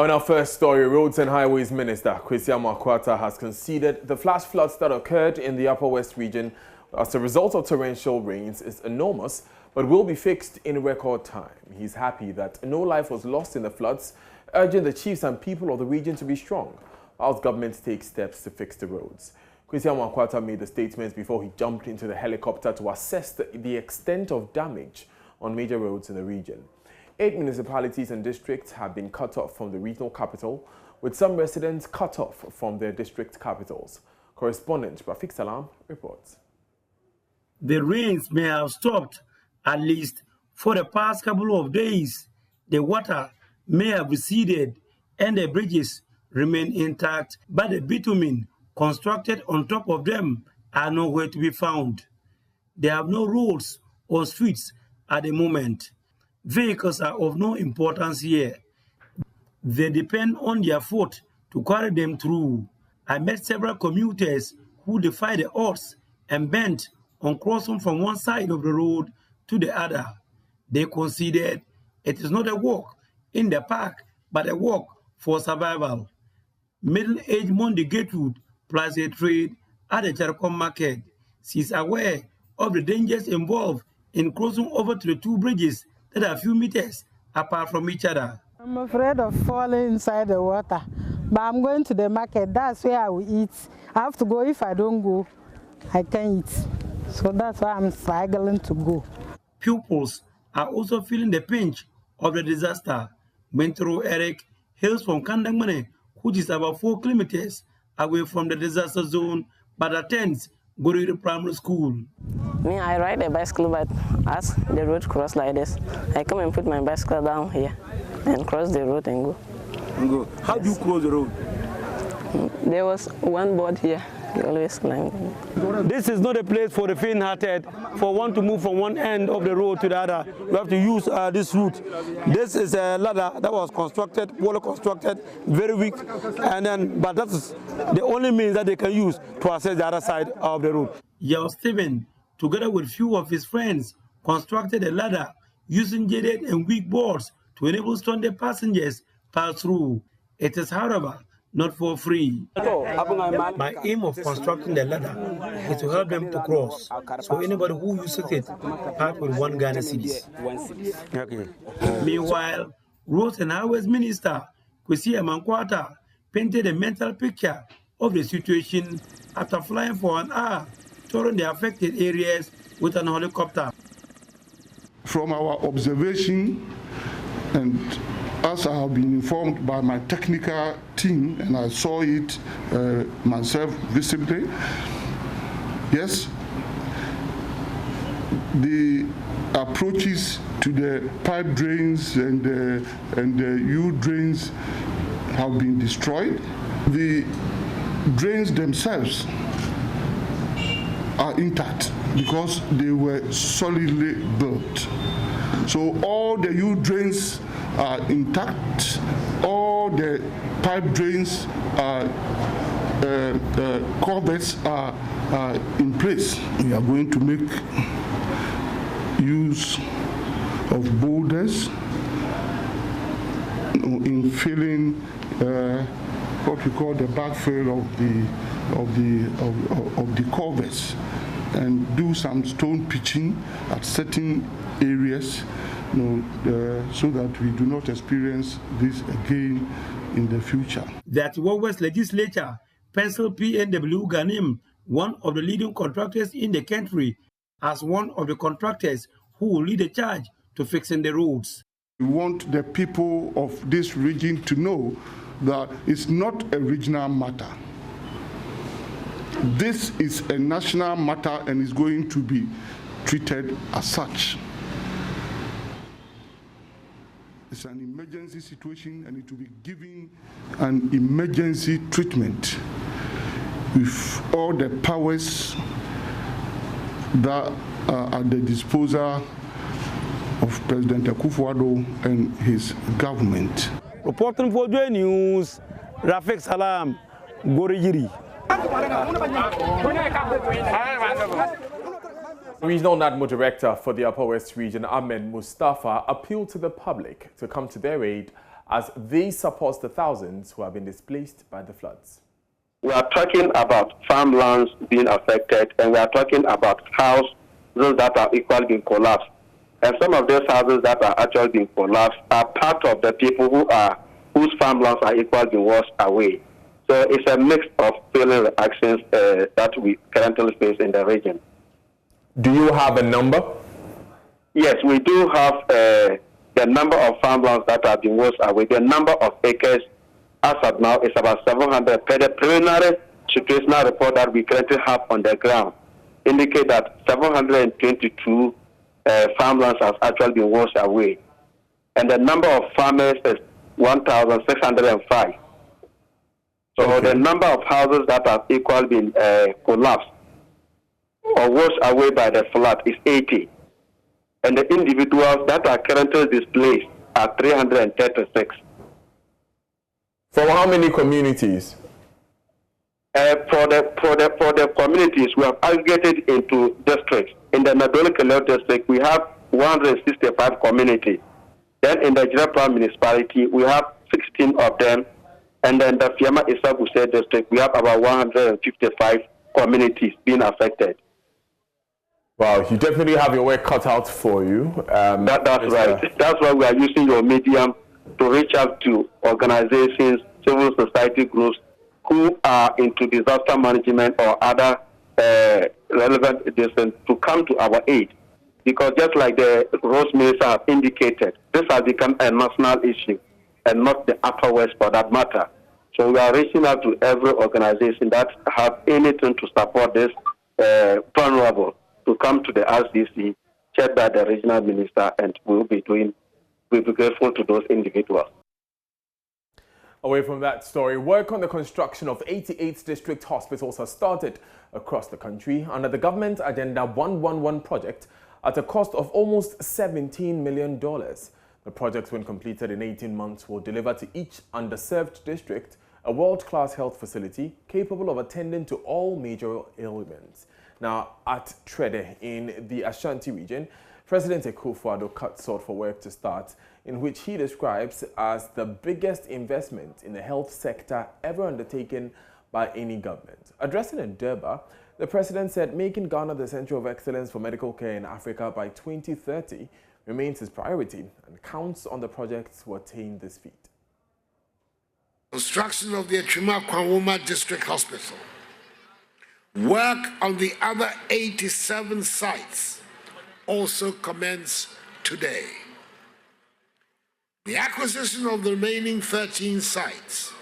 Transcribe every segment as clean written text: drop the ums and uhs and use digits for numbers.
Now in our first story, Roads and Highways Minister Kwesi Amoah has conceded the flash floods that occurred in the Upper West region as a result of torrential rains is enormous, but will be fixed in record time. He's happy that no life was lost in the floods, urging the chiefs and people of the region to be strong, whilst government takes steps to fix the roads. Kwesi Amoah made the statements before he jumped into the helicopter to assess the extent of damage on major roads in the region. 8 municipalities and districts have been cut off from the regional capital, with some residents cut off from their district capitals. Correspondent Rafik Salam reports. The rains may have stopped, at least for the past couple of days. The water may have receded and the bridges remain intact, but the bitumen constructed on top of them are nowhere to be found. They have no roads or streets at the moment. Vehicles are of no importance here. They depend on their foot to carry them through. I met several commuters who defy the odds and bent on crossing from one side of the road to the other. They considered it is not a walk in the park, but a walk for survival. Middle-aged Monday Gertrude plus a trade at the Charcom market. She is aware of the dangers involved in crossing over to the two bridges that are a few meters apart from each other. I'm afraid of falling inside the water, but I'm going to the market. That's where I will eat. I have to go. If I don't go, I can't eat. So that's why I'm struggling to go. Pupils are also feeling the pinch of the disaster. Mentoro Eric hails from Kandangmane, which is about 4 kilometers away from the disaster zone, but attends Goriri Primary School. Me, I ride a bicycle, but as the road cross like this, I come and put my bicycle down here and cross the road and go. How do you cross the road? There was one board here. You always climb. This is not a place for the faint-hearted. For one to move from one end of the road to the other, you have to use this route. This is a ladder that was constructed, well constructed, very weak, but that is the only means that they can use to access the other side of the road. Yao Stephen, together with few of his friends, constructed a ladder using jaded and weak boards to enable stranded passengers pass through. It is, however, not for free. My aim of constructing the ladder is to help them to cross, so anybody who uses it part with 1 Ghana cedis. Meanwhile, Roads and Highways Minister Kwesi Amoah painted a mental picture of the situation after flying for an hour touring the affected areas with an helicopter. From our observation, and as I have been informed by my technical team, and I saw it myself visibly, yes, the approaches to the pipe drains and the U drains have been destroyed. The drains themselves are intact because they were solidly built. So all the U drains are intact, all the pipe drains culverts are in place. We are going to make use of boulders in filling what we call the backfill of the culverts, and do some stone pitching at certain areas, so that we do not experience this again in the future. That West legislature penciled PNW Ghanim, one of the leading contractors in the country, as one of the contractors who will lead the charge to fixing the roads. We want the people of this region to know that it's not a regional matter. This is a national matter and is going to be treated as such. It's an emergency situation and it will be given an emergency treatment with all the powers that are at the disposal of President Akufo-Addo and his government. Reporting for Joy News, Rafik Salam, Goriri. Regional NADMO Director for the Upper West Region, Ahmed Mustafa, appealed to the public to come to their aid as they support the thousands who have been displaced by the floods. We are talking about farmlands being affected, and we are talking about houses that are equally being collapsed. And some of those houses that are actually being collapsed are part of the people whose farmlands are equally being washed away. So it's a mix of feeling reactions that we currently face in the region. Do you have a number? Yes, we do have the number of farmlands that have been washed away. The number of acres as of now is about 700. Per the preliminary situational report that we currently have on the ground, indicate that 722 farmlands have actually been washed away. And the number of farmers is 1,605. So okay. The number of houses that have equally been collapsed or washed away by the flood is 80. And the individuals that are currently displaced are 336. From how many communities? For the communities, we have aggregated into districts. In the Nadole-Keleo district, we have 165 communities. Then in the Jirapa municipality, we have 16 of them. And then the Fiama Isabuse district, we have about 155 communities being affected. Wow, you definitely have your work cut out for you. That's right. That's why we are using your medium to reach out to organizations, civil society groups who are into disaster management or other relevant disciplines to come to our aid. Because just like the Rose Minister have indicated, this has become a national issue and not the Upper West for that matter. So we are reaching out to every organization that have anything to support this vulnerable to come to the RCC, chaired by the regional minister, and we'll be grateful to those individuals. Away from that story, work on the construction of 88 district hospitals has started across the country under the government Agenda 111 project at a cost of almost $17 million. The project, when completed in 18 months, will deliver to each underserved district a world-class health facility capable of attending to all major ailments. Now, at Trede in the Ashanti region, President Akufo-Addo sought for work to start, in which he describes as the biggest investment in the health sector ever undertaken by any government. Addressing in Durban, the president said making Ghana the center of excellence for medical care in Africa by 2030 remains his priority and counts on the project to attain this feat. Construction of the Achima Kwanwoma District Hospital. Work on the other 87 sites also commence today. The acquisition of the remaining 13 sites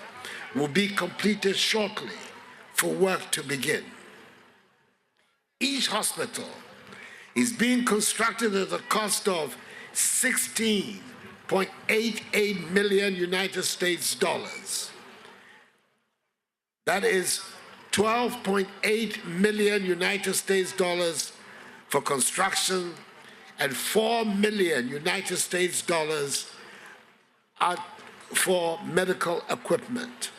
will be completed shortly for work to begin. Each hospital is being constructed at a cost of $16.88 million United States dollars. That is 12.8 million United States dollars for construction and 4 million United States dollars for medical equipment.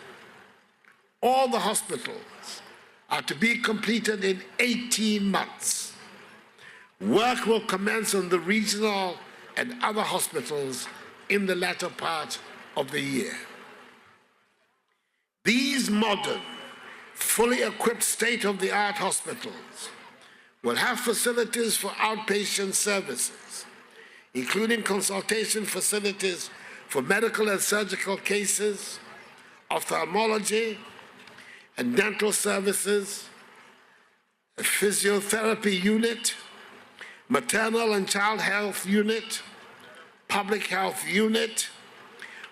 All the hospitals are to be completed in 18 months. Work will commence on the regional and other hospitals in the latter part of the year. These modern, fully equipped state-of-the-art hospitals will have facilities for outpatient services, including consultation facilities for medical and surgical cases, ophthalmology and dental services, a physiotherapy unit, maternal and child health unit, public health unit,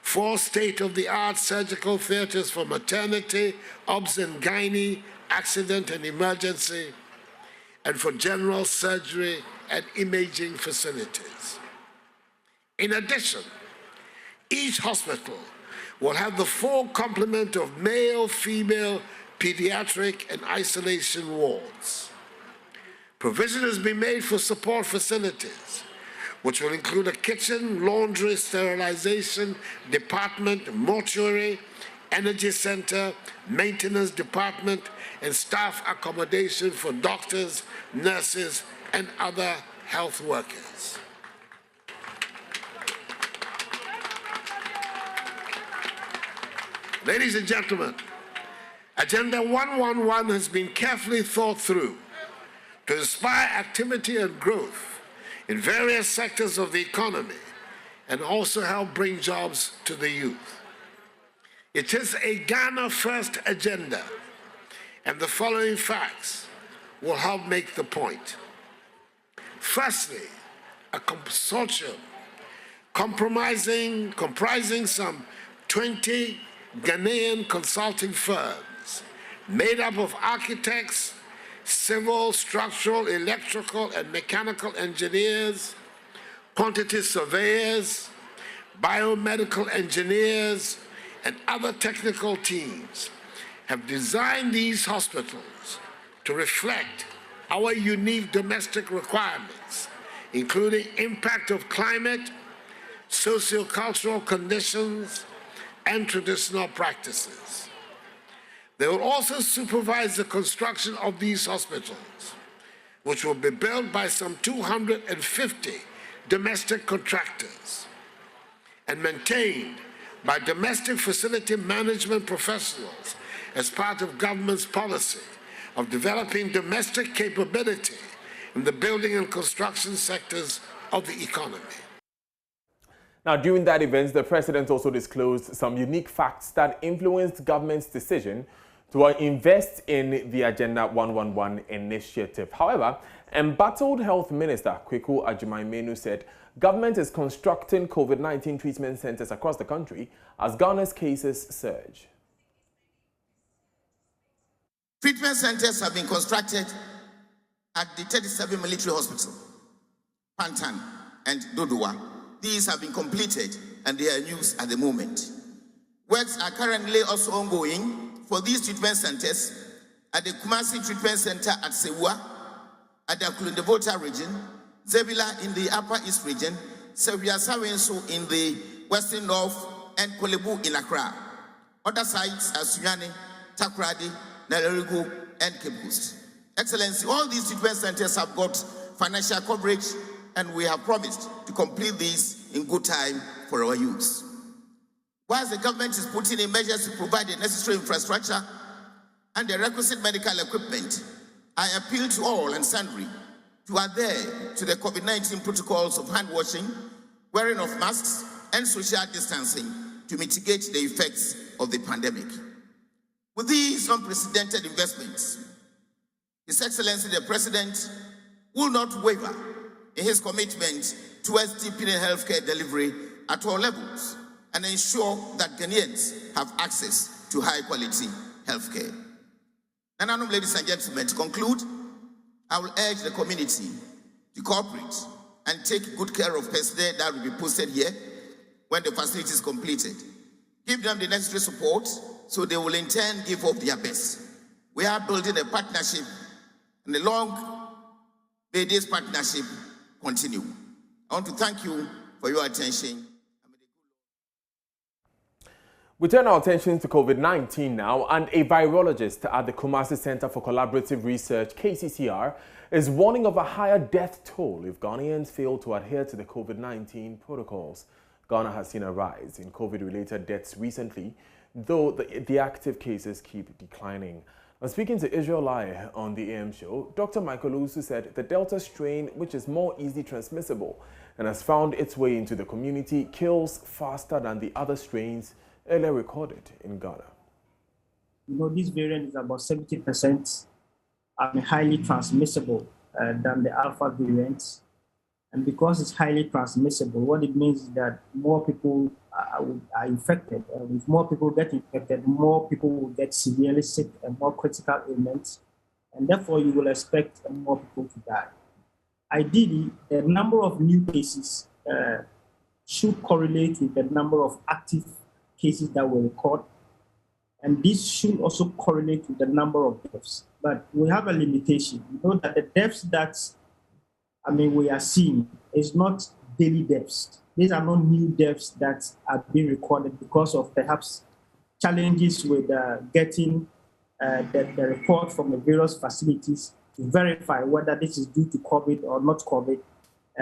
4 state-of-the-art surgical theaters for maternity, obs and gynae, accident and emergency, and for general surgery and imaging facilities. In addition, each hospital will have the full complement of male, female, pediatric, and isolation wards. Provision has been made for support facilities, which will include a kitchen, laundry, sterilization department, mortuary, energy center, maintenance department, and staff accommodation for doctors, nurses, and other health workers. Ladies and gentlemen, Agenda 111 has been carefully thought through to inspire activity and growth in various sectors of the economy and also help bring jobs to the youth. It is a Ghana-first agenda, and the following facts will help make the point. Firstly, a consortium comprising some 20 Ghanaian consulting firms made up of architects, civil, structural, electrical, and mechanical engineers, quantity surveyors, biomedical engineers, and other technical teams have designed these hospitals to reflect our unique domestic requirements, including impact of climate, socio-cultural conditions, and traditional practices. They will also supervise the construction of these hospitals, which will be built by some 250 domestic contractors and maintained by domestic facility management professionals as part of government's policy of developing domestic capability in the building and construction sectors of the economy. Now, during that event, the president also disclosed some unique facts that influenced government's decision to invest in the Agenda 111 initiative. However, embattled Health Minister Kweku Agyemang-Manu said government is constructing COVID-19 treatment centers across the country as Ghana's cases surge. Treatment centers have been constructed at the 37 military hospital, Pantan and Dodua. These have been completed and they are in use at the moment. Works are currently also ongoing for these treatment centers at the Kumasi Treatment Center at Sewa, at the Kulundebota region, Zebila in the Upper East region, Sevia Sawenso in the Western North, and Kolebu in Accra. Other sites are Sunyani, Takrady, Nalerigo, and Cape Coast. Excellency, all these treatment centers have got financial coverage, and we have promised to complete these in good time for our use. Whilst the government is putting in measures to provide the necessary infrastructure and the requisite medical equipment, I appeal to all and sundry to adhere to the COVID-19 protocols of hand washing, wearing of masks, and social distancing to mitigate the effects of the pandemic. With these unprecedented investments, His Excellency the President will not waver in his commitment towards deepening healthcare delivery at all levels and ensure that Ghanaians have access to high-quality healthcare. And now, ladies and gentlemen, to conclude, I will urge the community to cooperate and take good care of personnel that will be posted here when the facility is completed. Give them the necessary support so they will in turn give up their best. We are building a partnership, and the long may this partnership continue. I want to thank you for your attention. We turn our attention to COVID-19 now, and a virologist at the Kumasi Center for Collaborative Research, KCCR, is warning of a higher death toll if Ghanaians fail to adhere to the COVID-19 protocols. Ghana has seen a rise in COVID-related deaths recently, though the active cases keep declining. Now, speaking to Israel Lai on the AM show, Dr. Michael Usu said the Delta strain, which is more easily transmissible and has found its way into the community, kills faster than the other strains earlier recorded in Ghana. You know, this variant is about 70% highly transmissible than the Alpha variants. And because it's highly transmissible, what it means is that more people are infected. And if more people get infected, more people will get severely sick and more critical ailments. And therefore, you will expect more people to die. Ideally, the number of new cases should correlate with the number of active cases that we record. And this should also correlate with the number of deaths. But we have a limitation. You know that the deaths that we are seeing is not daily deaths. These are not new deaths that are being recorded because of perhaps challenges with getting the report from the various facilities to verify whether this is due to COVID or not COVID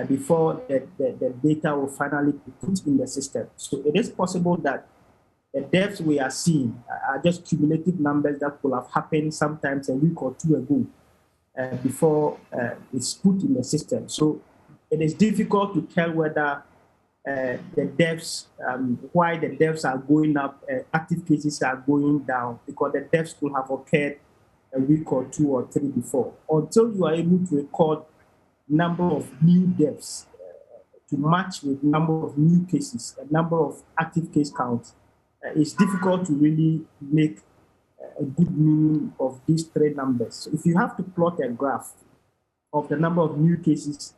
before the data will finally be put in the system. So it is possible that The deaths we are seeing are just cumulative numbers that could have happened sometimes a week or two ago before it's put in the system. So it is difficult to tell whether the deaths, why the deaths are going up, active cases are going down, because the deaths could have occurred a week or two or three before. Until you are able to record number of new deaths to match with number of new cases, a number of active case counts, it's difficult to really make a good meaning of these three numbers. So if you have to plot a graph of the number of new cases,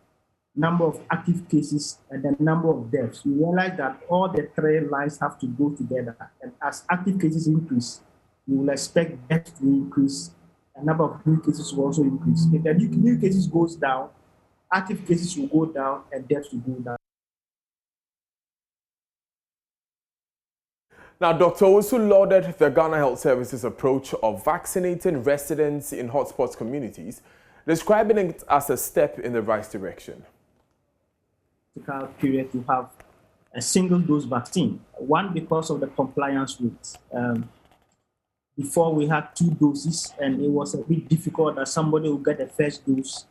number of active cases, and the number of deaths, you realize that all the three lines have to go together. And as active cases increase, you will expect deaths to increase, and number of new cases will also increase. If the new cases goes down, active cases will go down, and deaths will go down. Now, Dr. Owusu lauded the Ghana Health Service's approach of vaccinating residents in hotspots communities, describing it as a step in the right direction. Period to have a single-dose vaccine. One, because of the compliance rate. Before we had 2 doses, and it was a bit difficult that somebody will get the first dose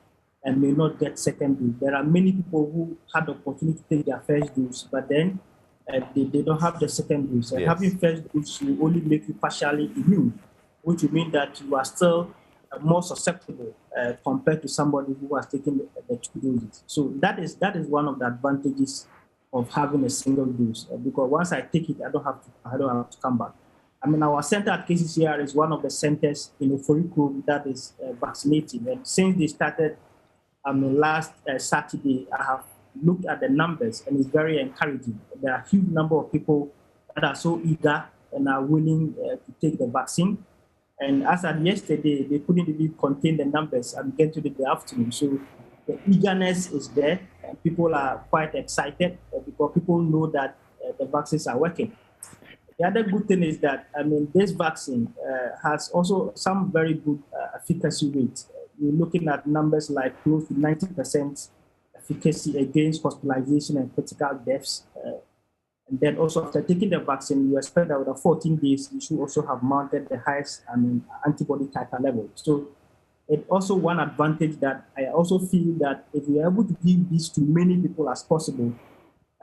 and may not get second dose. There are many people who had the opportunity to take their first dose, but then they don't have the second dose. And having first dose will only make you partially immune, which will mean that you are still more susceptible compared to somebody who has taken the 2 doses. So that is one of the advantages of having a single dose, because once I take it, I don't have to come back. I mean, our center at KCCR is one of the centers in Oforikrom that is vaccinating. And since they started last Saturday, I have looked at the numbers, and it's very encouraging. There are a huge number of people that are so eager and are willing to take the vaccine. And as of yesterday, they couldn't even contain the numbers and get to the afternoon. So the eagerness is there, and people are quite excited because people know that the vaccines are working. The other good thing is that, I mean, this vaccine has also some very good efficacy rates. You're looking at numbers like close to 90% efficacy against hospitalization and critical deaths. And then also after taking the vaccine, you expect that within 14 days, you should also have mounted the highest antibody titer level. So it's also one advantage that I also feel that if we are able to give this to many people as possible,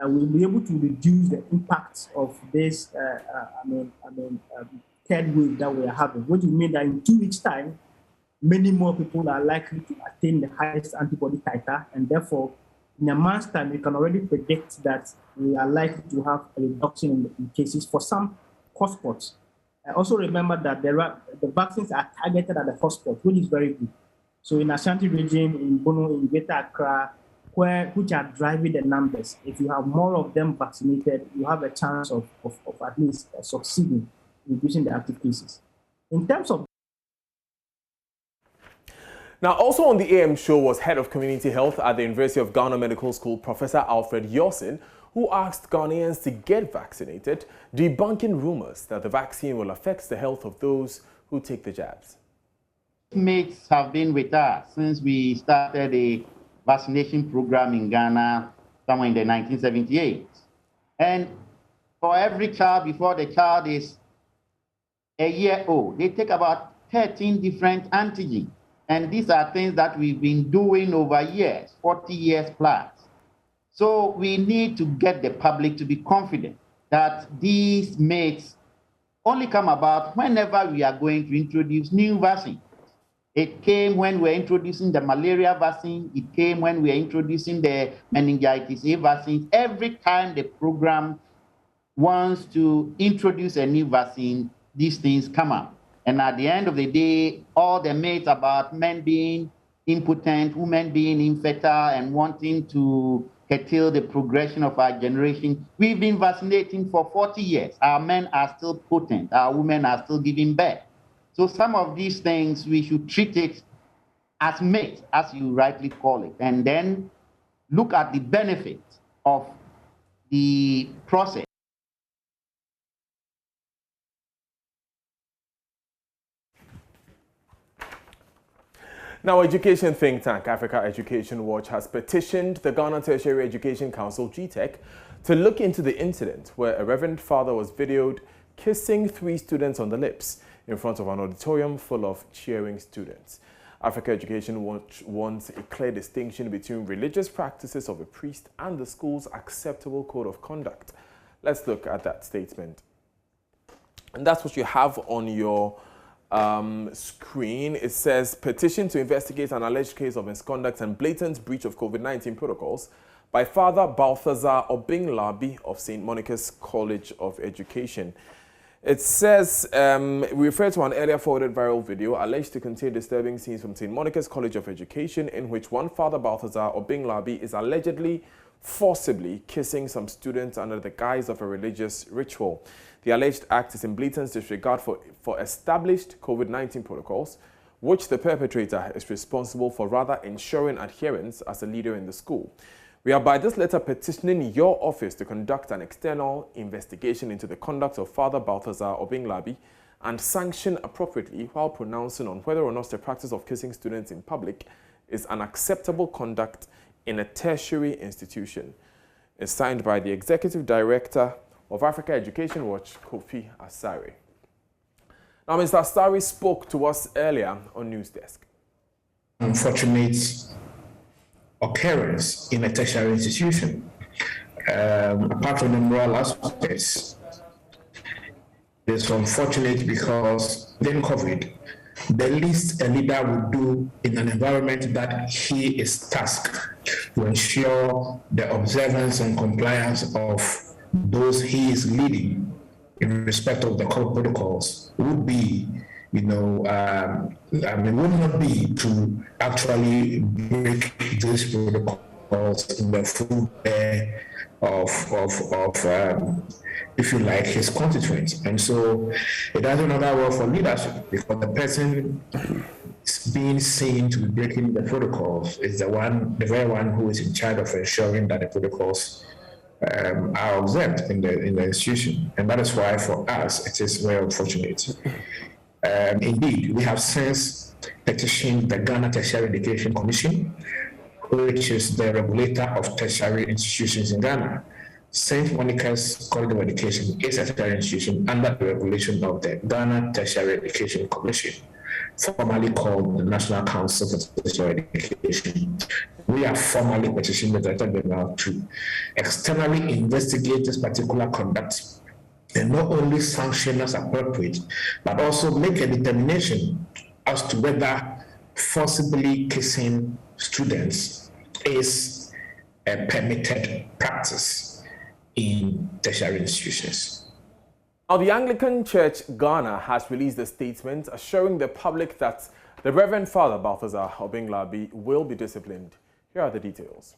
we'll be able to reduce the impact of this third wave that we are having, which will mean that in 2 weeks' time, many more people are likely to attain the highest antibody titer, and therefore, in a month's time, we can already predict that we are likely to have a reduction in cases for some hotspots. I also remember that the vaccines are targeted at the hotspot, which is very good. So in Ashanti region, in Bono, in Greater Accra, which are driving the numbers, if you have more of them vaccinated, you have a chance of at least succeeding in reducing the active cases. In terms of Now, also on the AM show was Head of Community Health at the University of Ghana Medical School, Professor Alfred Yosin, who asked Ghanaians to get vaccinated, debunking rumors that the vaccine will affect the health of those who take the jabs. Mates have been with us since we started a vaccination program in Ghana somewhere in the 1978. And for every child, before the child is a year old, they take about 13 different antigens. And these are things that we've been doing over years, 40 years plus. So we need to get the public to be confident that these mates only come about whenever we are going to introduce new vaccines. It came when we were introducing the malaria vaccine. It came when we were introducing the meningitis A vaccine. Every time the program wants to introduce a new vaccine, these things come up. And at the end of the day, all the myths about men being impotent, women being infertile, and wanting to curtail the progression of our generation, we've been vaccinating for 40 years. Our men are still potent. Our women are still giving birth. So some of these things, we should treat it as myths, as you rightly call it, and then look at the benefits of the process. Now, education think tank Africa Education Watch has petitioned the Ghana Tertiary Education Council, GTEC, to look into the incident where a reverend father was videoed kissing 3 students on the lips in front of an auditorium full of cheering students. Africa Education Watch wants a clear distinction between religious practices of a priest and the school's acceptable code of conduct. Let's look at that statement. And that's what you have on your screen. It says, petition to investigate an alleged case of misconduct and blatant breach of COVID-19 protocols by Father Balthazar Obinglabi of St. Monica's College of Education. It says, we refer to an earlier forwarded viral video alleged to contain disturbing scenes from St. Monica's College of Education, in which one Father Balthazar Obinglabi is allegedly forcibly kissing some students under the guise of a religious ritual. The alleged act is in blatant disregard for established COVID-19 protocols, which the perpetrator is responsible for rather ensuring adherence as a leader in the school. We are by this letter petitioning your office to conduct an external investigation into the conduct of Father Balthazar Obinglabi and sanction appropriately, while pronouncing on whether or not the practice of kissing students in public is an acceptable conduct in a tertiary institution. It's signed by the Executive Director of Africa Education Watch, Kofi Asare. Now, Mr. Asare spoke to us earlier on News Desk. Unfortunate occurrence in a tertiary institution. Apart from the moral aspects, it's unfortunate because during COVID, the least a leader would do in an environment that he is tasked to ensure the observance and compliance of those he is leading in respect of the code protocols would be, would not be to actually break these protocols in the full of if you like, his constituents. And so it doesn't matter well for leadership, because the person being seen to be breaking the protocols is the very one who is in charge of ensuring that the protocols are observed in the institution. And that is why for us it is very unfortunate. Indeed, we have since petitioned the Ghana Tertiary Education Commission, which is the regulator of tertiary institutions in Ghana. St. Monica's College of Education is a tertiary institution under the regulation of the Ghana Tertiary Education Commission, formerly called the National Council for Tertiary Education. We have formally petitioned the Director General to externally investigate this particular conduct and not only sanction as appropriate, but also make a determination as to whether forcibly kissing students is a permitted practice in tertiary institutions. Now, the Anglican Church Ghana has released a statement assuring the public that the Reverend Father Balthazar Obinglabi will be disciplined. Here are the details.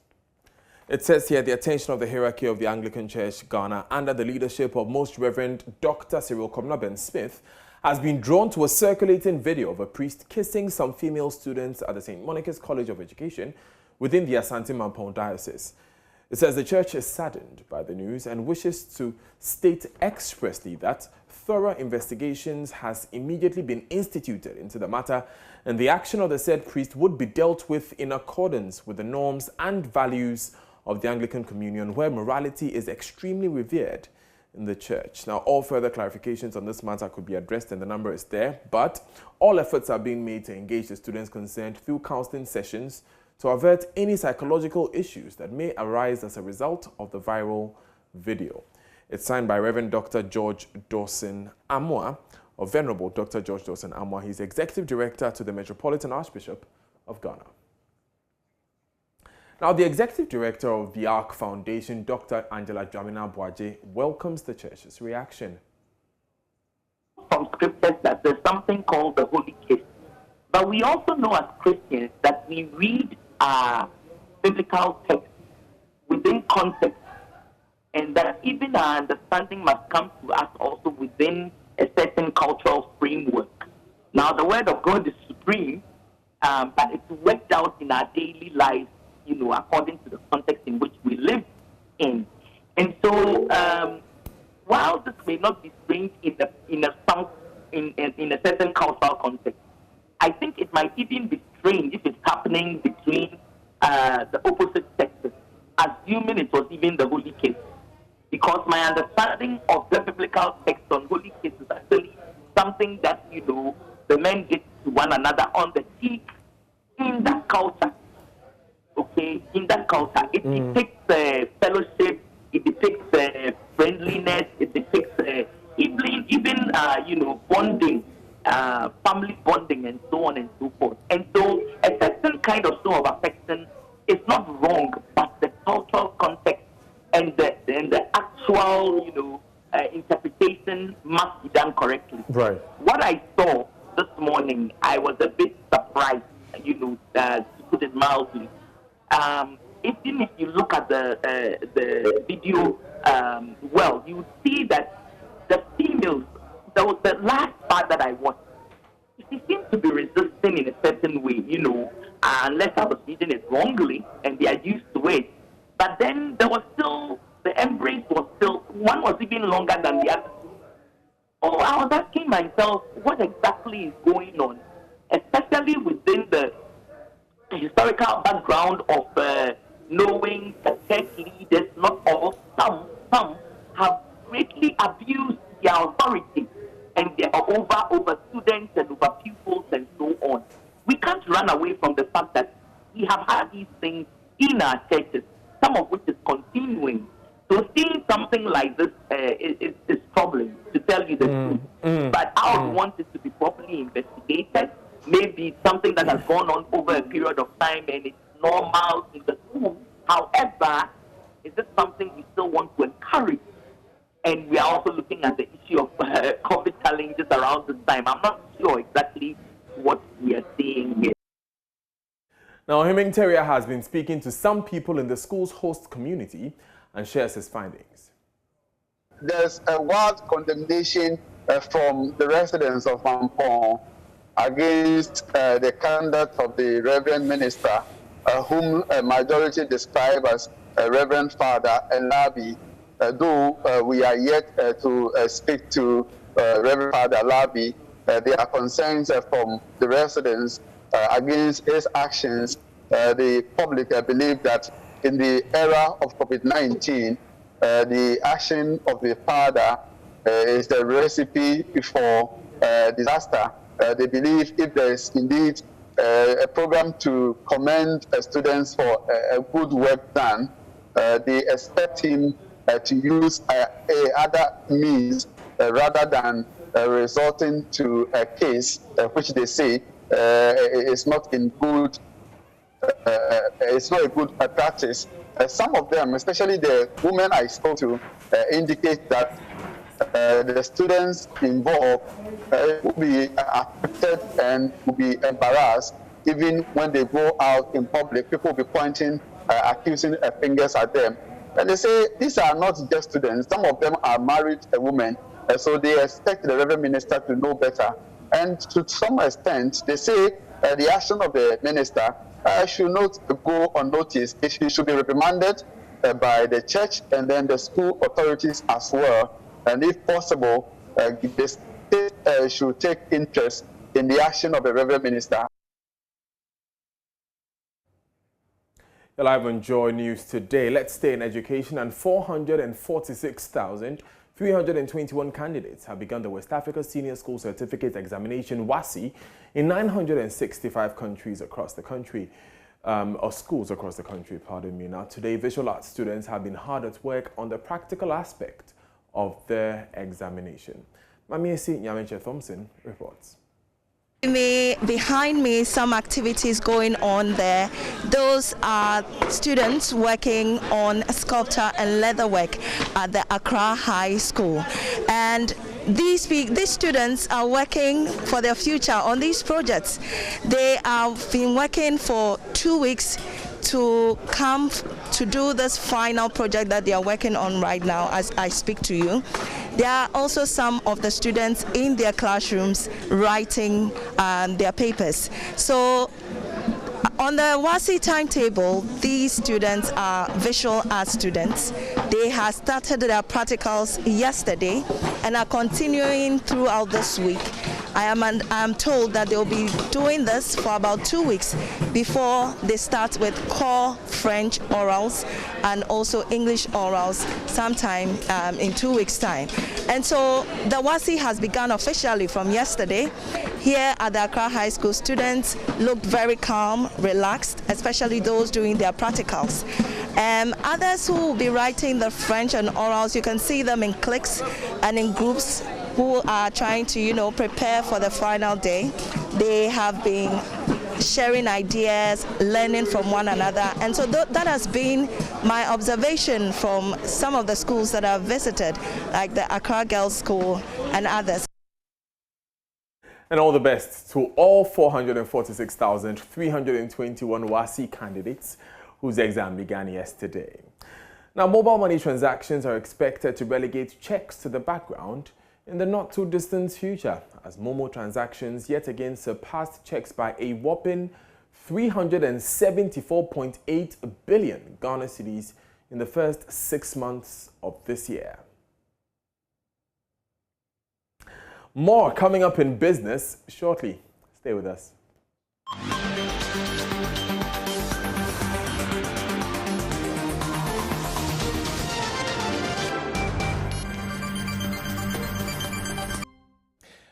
It says here, the attention of the hierarchy of the Anglican Church Ghana, under the leadership of Most Reverend Dr. Cyril Komna Ben Smith, has been drawn to a circulating video of a priest kissing some female students at the St. Monica's College of Education within the Asante Mampong Diocese. It says the church is saddened by the news and wishes to state expressly that thorough investigations has immediately been instituted into the matter, and the action of the said priest would be dealt with in accordance with the norms and values of the Anglican Communion, where morality is extremely revered in the church. Now, all further clarifications on this matter could be addressed, and the number is there, but all efforts are being made to engage the students concerned through counseling sessions to avert any psychological issues that may arise as a result of the viral video. It's signed by Reverend Dr. George Dawson Amwa, or Venerable Dr. George Dawson Amwa. He's Executive Director to the Metropolitan Archbishop of Ghana. Now, the Executive Director of the ARC Foundation, Dr. Angela Dramina Boaje, welcomes the church's reaction. From scriptures that there's something called the Holy Kiss. But we also know as Christians that we read our biblical text within context, and that even our understanding must come to us also within a certain cultural framework. Now, the word of God is supreme, but it's worked out in our daily lives, according to the context in which we live in. And so, while this may not be strange in a certain cultural context, I think it might even be strange if it's happening between the opposite sexes, assuming it was even the Holy Kiss. because my understanding of the biblical text on holy kiss is actually something that, you know, the men did to one another on the cheek in that culture. Okay, in that culture, it depicts fellowship, it depicts friendliness, it depicts even you know, bonding, family bonding, and so on and so forth. And so, a certain kind of show of affection is not wrong, but the cultural context and the actual, you know, interpretation must be done correctly. Right. What I saw this morning, I was a bit surprised, you know, to put it mildly. Even if you look at the video, well, you see that the females, the last part that I watched, she seems to be resisting in a certain way, you know, unless I was reading it wrongly and they are used to it. But then there was still, the embrace was still, one was even longer than the other. Oh, I was asking myself, what exactly is going on, especially within the historical background of knowing the church leaders, not all, some have greatly abused their authority and they are over students and over pupils and so on. We can't run away from the fact that we have had these things in our churches, some of which is continuing. So seeing something like this is troubling, to tell you the truth. But I would want it to be properly investigated. Maybe something that has gone on over a period of time and it's normal in the school. However, is it something we still want to encourage? And we are also looking at the issue of COVID challenges around this time. I'm not sure exactly what we are seeing here. Now, Heming Terrier has been speaking to some people in the school's host community and shares his findings. There's a wild condemnation from the residents of Mampong against the conduct of the Reverend Minister, whom a majority describe as Reverend Father Labi, though we are yet to speak to Reverend Father Labi. There are concerns from the residents against his actions. The public believe that in the era of COVID-19, the action of the father is the recipe for disaster. They believe if there is indeed a program to commend students for a good work done, they expect him to use other means rather than resorting to a case which they say is not in good. It's not a good practice. Some of them, especially the women I spoke to, indicate that the students involved will be affected and will be embarrassed. Even when they go out in public, people will be pointing, accusing fingers at them. And they say these are not just students. Some of them are married women, so they expect the Reverend Minister to know better. And to some extent, they say the action of the minister should not go unnoticed. It should be reprimanded by the church and then the school authorities as well. And if possible, the state should take interest in the action of the Reverend Minister. You're live on Joy News today. Let's stay in education, and 446,321 candidates have begun the West Africa Senior School Certificate Examination WASSCE in 965 countries across the country, or schools across the country, pardon me. Now, today, visual arts students have been hard at work on the practical aspect of their examination. Mamiesi Nyamenche Thompson reports. Behind me, some activities going on there. Those are students working on sculpture and leatherwork at the Accra High School. And these students are working for their future on these projects. They have been working for 2 weeks to come to do this final project that they are working on right now as I speak to you. There are also some of the students in their classrooms writing their papers. So on the WASSCE timetable, these students are visual arts students. They have started their practicals yesterday and are continuing throughout this week. I am told that they'll be doing this for about 2 weeks before they start with core French orals and also English orals sometime in 2 weeks' time. And so the WASSCE has begun officially from yesterday. Here at the Accra High School, students looked very calm, relaxed, especially those doing their practicals. Others who will be writing the French and orals, you can see them in cliques and in groups who are trying to, prepare for the final day. They have been sharing ideas, learning from one another. And so that has been my observation from some of the schools that I've visited, like the Accra Girls' School and others. And all the best to all 446,321 WASSCE candidates whose exam began yesterday. Now, mobile money transactions are expected to relegate checks to the background in the not-too-distant future, as Momo transactions yet again surpassed checks by a whopping 374.8 billion Ghana cedis in the first 6 months of this year. More coming up in business shortly. Stay with us.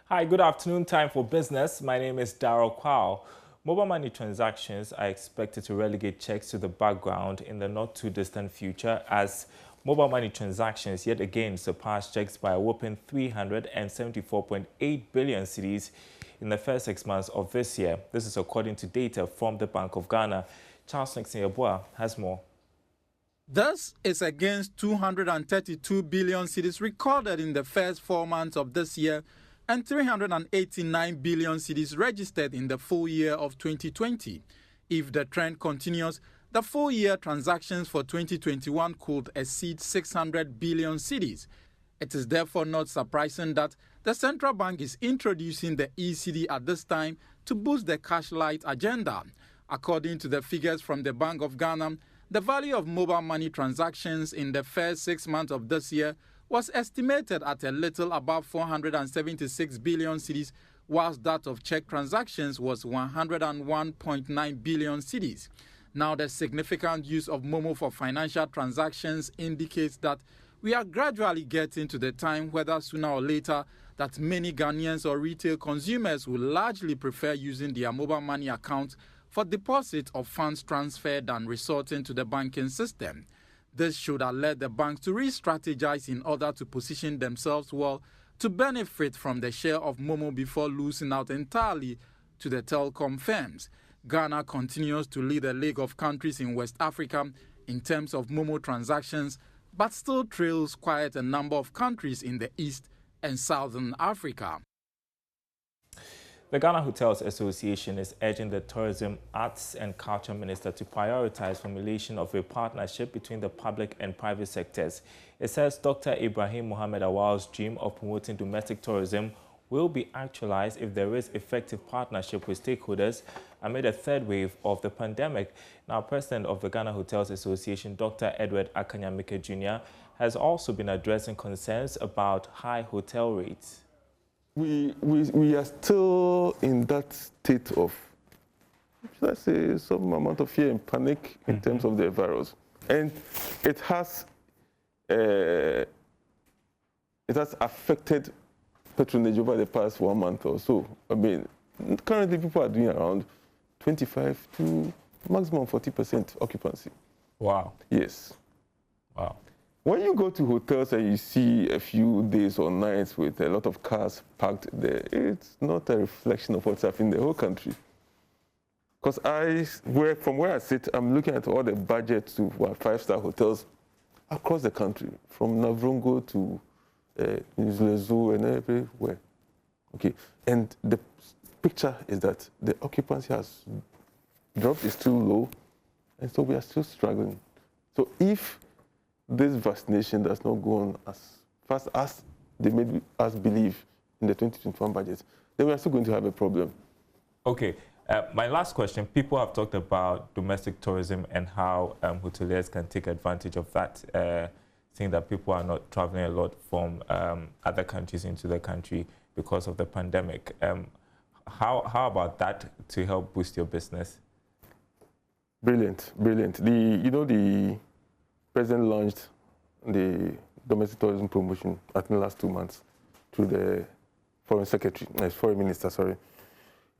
Hi, good afternoon. Time for business. My name is Darryl Kwao. Mobile money transactions are expected to relegate checks to the background in the not too distant future, as mobile money transactions yet again surpassed checks by a whopping 374.8 billion cedis in the first 6 months of this year. This is according to data from the Bank of Ghana. Charles Nixon Yeboah has more. This is against 232 billion cedis recorded in the first 4 months of this year and 389 billion cedis registered in the full year of 2020. If the trend continues, the full-year transactions for 2021 could exceed 600 billion cedis. It is therefore not surprising that the central bank is introducing the ECD at this time to boost the cash-light agenda. According to the figures from the Bank of Ghana, the value of mobile money transactions in the first 6 months of this year was estimated at a little above 476 billion cedis, whilst that of check transactions was 101.9 billion cedis. Now, the significant use of Momo for financial transactions indicates that we are gradually getting to the time, whether sooner or later, that many Ghanaians or retail consumers will largely prefer using their mobile money account for deposit of funds transferred than resorting to the banking system. This should alert the banks to re-strategize in order to position themselves well to benefit from the share of Momo before losing out entirely to the telecom firms. Ghana continues to lead a league of countries in West Africa in terms of Momo transactions, but still trails quite a number of countries in the East and Southern Africa. The Ghana Hotels Association is urging the Tourism, Arts and Culture Minister to prioritize formulation of a partnership between the public and private sectors. It says Dr. Ibrahim Mohammed Awal's dream of promoting domestic tourism will be actualized if there is effective partnership with stakeholders amid a third wave of the pandemic. Now, President of the Ghana Hotels Association, Dr. Edward Akanyamike Jr., has also been addressing concerns about high hotel rates. We are still in that state of, should I say, some amount of fear and panic in terms of the virus. And it has affected patronage over the past 1 month or so. I mean, currently people are doing around 25 to maximum 40% occupancy. Wow. Yes. Wow. When you go to hotels and you see a few days or nights with a lot of cars parked there, it's not a reflection of what's happening in the whole country. Because from where I sit, I'm looking at all the budgets to 5-star hotels across the country, from Navrongo to Zoo and everywhere. Okay, and the picture is that the occupancy has dropped, is still low, and so we are still struggling. So if this vaccination does not go on as fast as they made us believe in the 2021 budget, then we are still going to have a problem. Okay. My last question, people have talked about domestic tourism and how hoteliers can take advantage of that, saying that people are not traveling a lot from other countries into the country because of the pandemic. How about that to help boost your business? Brilliant, brilliant. The president launched the domestic tourism promotion I think last 2 months through the foreign minister, sorry.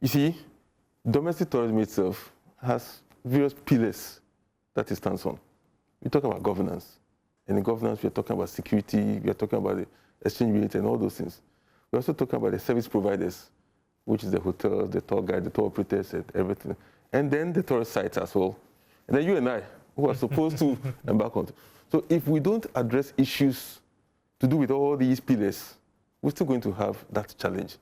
You see, domestic tourism itself has various pillars that it stands on. We talk about governance. And in governance, we are talking about security, we are talking about the exchange rate and all those things. We're also talking about the service providers, which is the hotels, the tour guide, the tour operators, and everything. And then the tourist sites as well. And then you and I, who are supposed to embark on. So if we don't address issues to do with all these pillars, we're still going to have that challenge.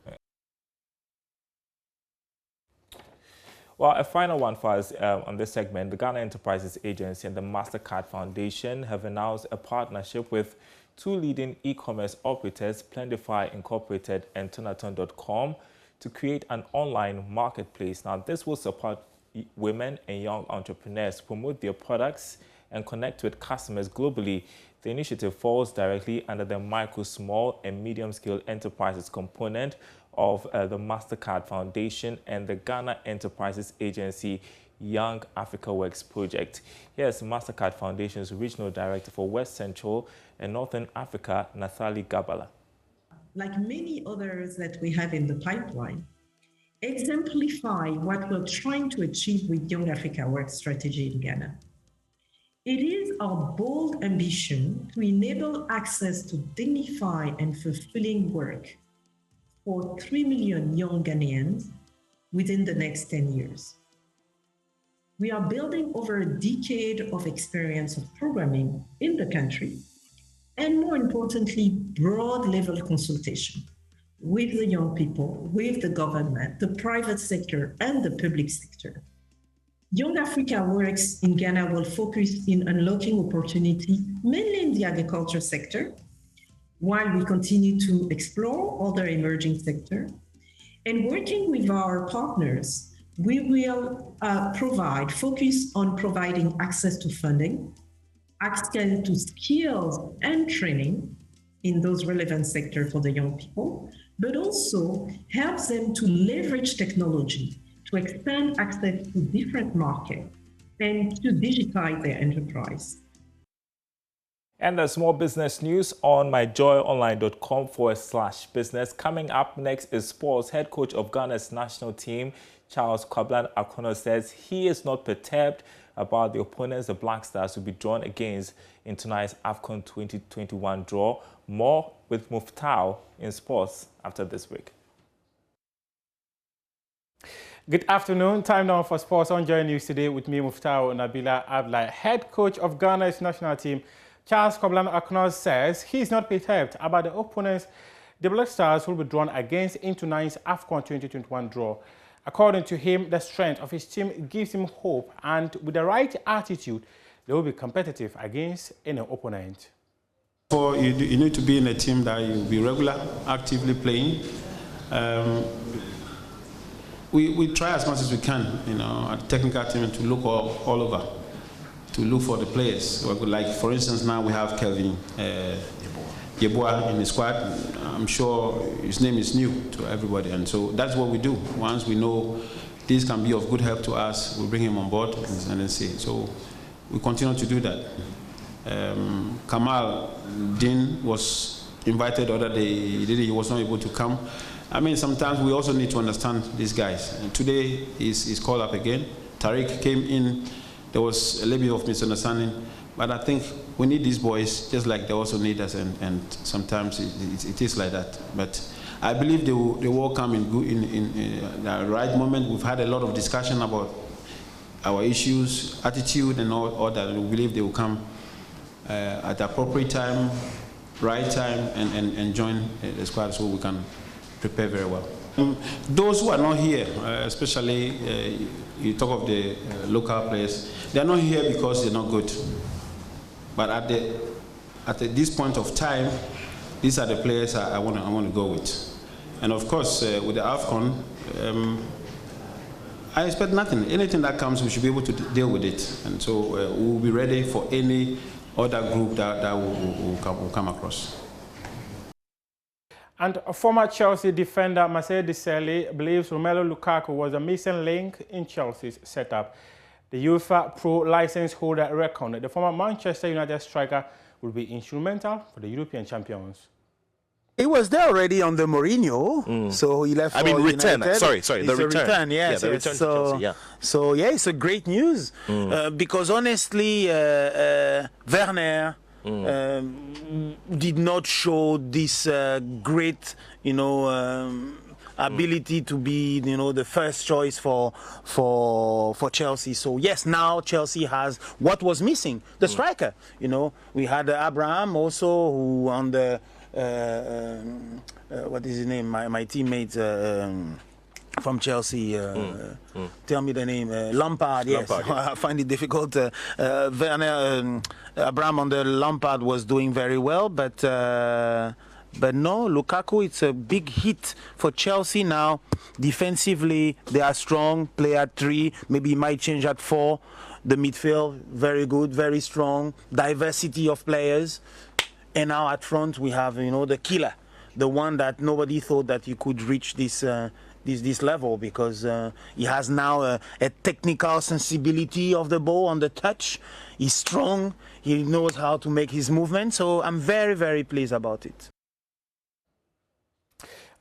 Well, a final one for us on this segment. The Ghana Enterprises Agency and the MasterCard Foundation have announced a partnership with two leading e-commerce operators, Plentify Incorporated and Tonaton.com, to create an online marketplace. Now, this will support women and young entrepreneurs promote their products and connect with customers globally. The initiative falls directly under the micro, small, and medium-scale enterprises component of the MasterCard Foundation and the Ghana Enterprises Agency Young Africa Works project. Here's MasterCard Foundation's Regional Director for West Central and Northern Africa, Nathalie Gabala. Like many others that we have in the pipeline, exemplify what we're trying to achieve with Young Africa Works strategy in Ghana. It is our bold ambition to enable access to dignified and fulfilling work for 3 million young Ghanaians within the next 10 years. We are building over a decade of experience of programming in the country, and more importantly, broad level consultation with the young people, with the government, the private sector, and the public sector. Young Africa Works in Ghana will focus in unlocking opportunity, mainly in the agriculture sector, while we continue to explore other emerging sectors. And working with our partners, we will focus on providing access to funding, access to skills and training in those relevant sectors for the young people, but also help them to leverage technology to expand access to different markets and to digitize their enterprise. And the small business news on myjoyonline.com/business. Coming up next is sports. Head coach of Ghana's national team, Charles Kwablan Akono, says he is not perturbed about the opponents the Black Stars will be drawn against in tonight's AFCON 2021 draw. More with Muftau in sports after this break. Good afternoon. Time now for sports on Joy News today with me, Muftau Nabila Abdullah. Head coach of Ghana's national team, Charles Kwablan Akono, says he is not perturbed about the opponents the Black Stars will be drawn against in tonight's AFCON 2021 draw. According to him, the strength of his team gives him hope, and with the right attitude, they will be competitive against any opponent. You need to be in a team that you will be regular, actively playing. We try as much as we can, at the technical team to look all over, to look for the players. Like, for instance, now we have Kelvin Yeboah in the squad. I'm sure his name is new to everybody, and so that's what we do. Once we know this can be of good help to us, we bring him on board and then see. So we continue to do that. Kamal Din was invited the other day. He was not able to come. I mean, sometimes we also need to understand these guys. And today he's called up again. Tariq came in. There was a little bit of misunderstanding, but I think we need these boys just like they also need us, and sometimes it is like that. But I believe they will come in the right moment. We've had a lot of discussion about our issues, attitude, and all that. We believe they will come at the appropriate time, right time, and join the squad so we can prepare very well. Those who are not here, especially you talk of the local players, they are not here because they're not good. But at this point of time, these are the players I want to go with. And of course, with the AFCON, I expect nothing. Anything that comes, we should be able to deal with it. And so we'll be ready for any other group that will come across. And former Chelsea defender Marcel Desailly believes Romelu Lukaku was a missing link in Chelsea's setup. The UEFA Pro license holder reckoned the former Manchester United striker will be instrumental for the European champions. He was there already on the Mourinho, so he left. I mean, return. United. Sorry, the return. Yes, yeah, the yes. return So, to Chelsea, yeah. So yeah, it's a great news because honestly, Werner did not show this great, ability to be, the first choice for Chelsea. So yes, now Chelsea has what was missing, the striker. We had Abraham also, who on the what is his name? My teammate from Chelsea. Tell me the name. Lampard. Yes, Lampard, yeah. I find it difficult. Werner, Abraham on the Lampard was doing very well, but no, Lukaku, it's a big hit for Chelsea now. Defensively, they are strong. Play at 3, maybe he might change at 4. The midfield, very good, very strong. Diversity of players. And now at front, we have, the killer. The one that nobody thought that he could reach this level, because he has now a technical sensibility of the ball on the touch. He's strong. He knows how to make his movement. So I'm very, very pleased about it.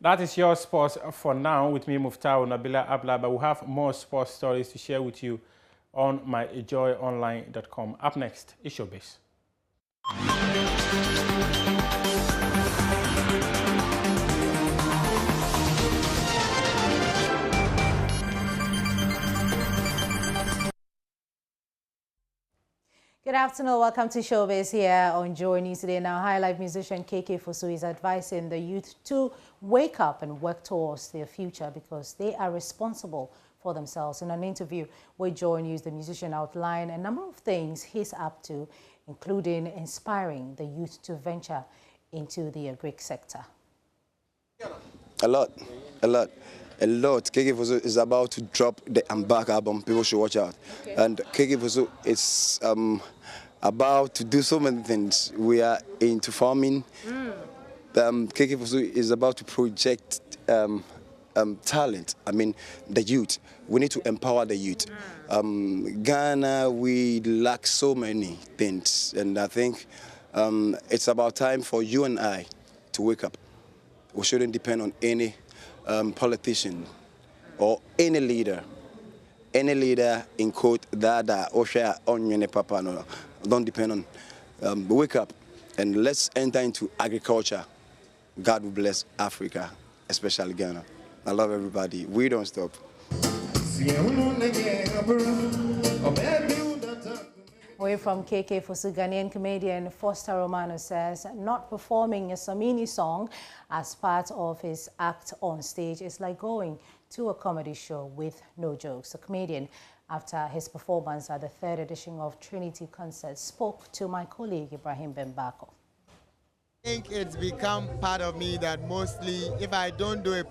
That is your sports for now with me, Muftau Nabila Abla, but we'll have more sports stories to share with you on myjoyonline.com. Up next is Showbiz. Good afternoon, welcome to Showbiz here on Joy News Today. Now, High Life musician KK Fosu is advising the youth to wake up and work towards their future because they are responsible for themselves. In an interview with Joy News, the musician outlined a number of things he's up to, including inspiring the youth to venture into the agri sector. A lot. KK Fosu is about to drop the Back album. People should watch out. Okay. And KK Fosu is about to do so many things. We are into farming. KK Fosu is about to project talent. I mean, the youth. We need to empower the youth. Ghana, we lack so many things. And I think it's about time for you and I to wake up. We shouldn't depend on any politician or any leader in quote dada or share on papa. No, don't depend on. Wake up and let's enter into agriculture. God will bless Africa, especially Ghana. I love everybody. We don't stop. Away from KK Fosu, Ghanaian comedian Foster Romano says not performing a Samini song as part of his act on stage is like going to a comedy show with no jokes. The comedian, after his performance at the 3rd edition of Trinity Concert, spoke to my colleague Ibrahim Bembako. I think it's become part of me that mostly if I don't do it,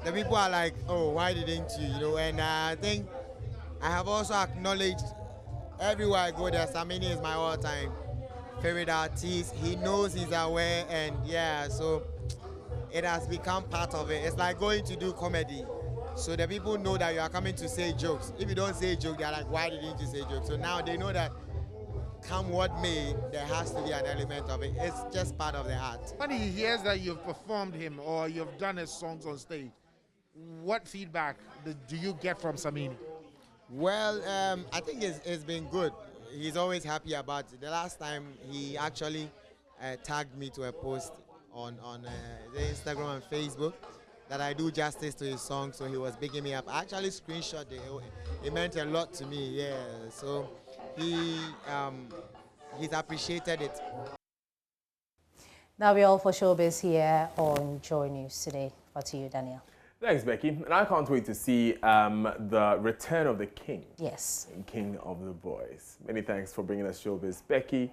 the people are like, oh, why didn't you? And I think I have also acknowledged everywhere I go there, Samini is my all-time favorite artist. He knows, he's aware, and yeah, so it has become part of it. It's like going to do comedy. So the people know that you are coming to say jokes. If you don't say jokes, they're like, why didn't you say jokes? So now they know that come what may, there has to be an element of it. It's just part of the art. When he hears that you've performed him or you've done his songs on stage, what feedback do you get from Samini? Well, I think it's been good. He's always happy about it. The last time he actually tagged me to a post on the Instagram and Facebook that I do justice to his song, so he was bigging me up. I actually screenshot it. It meant a lot to me, yeah. So he's appreciated it. That'll be all for Showbiz here on Joy News Today. Over to you, Daniel. Thanks, Becky. And I can't wait to see the return of the king. Yes. King of the boys. Many thanks for bringing us Showbiz, Becky.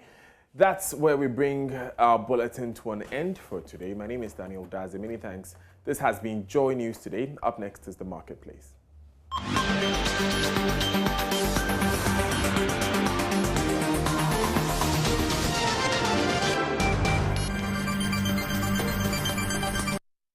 That's where we bring our bulletin to an end for today. My name is Daniel Daze. Many thanks. This has been Joy News Today. Up next is The Marketplace.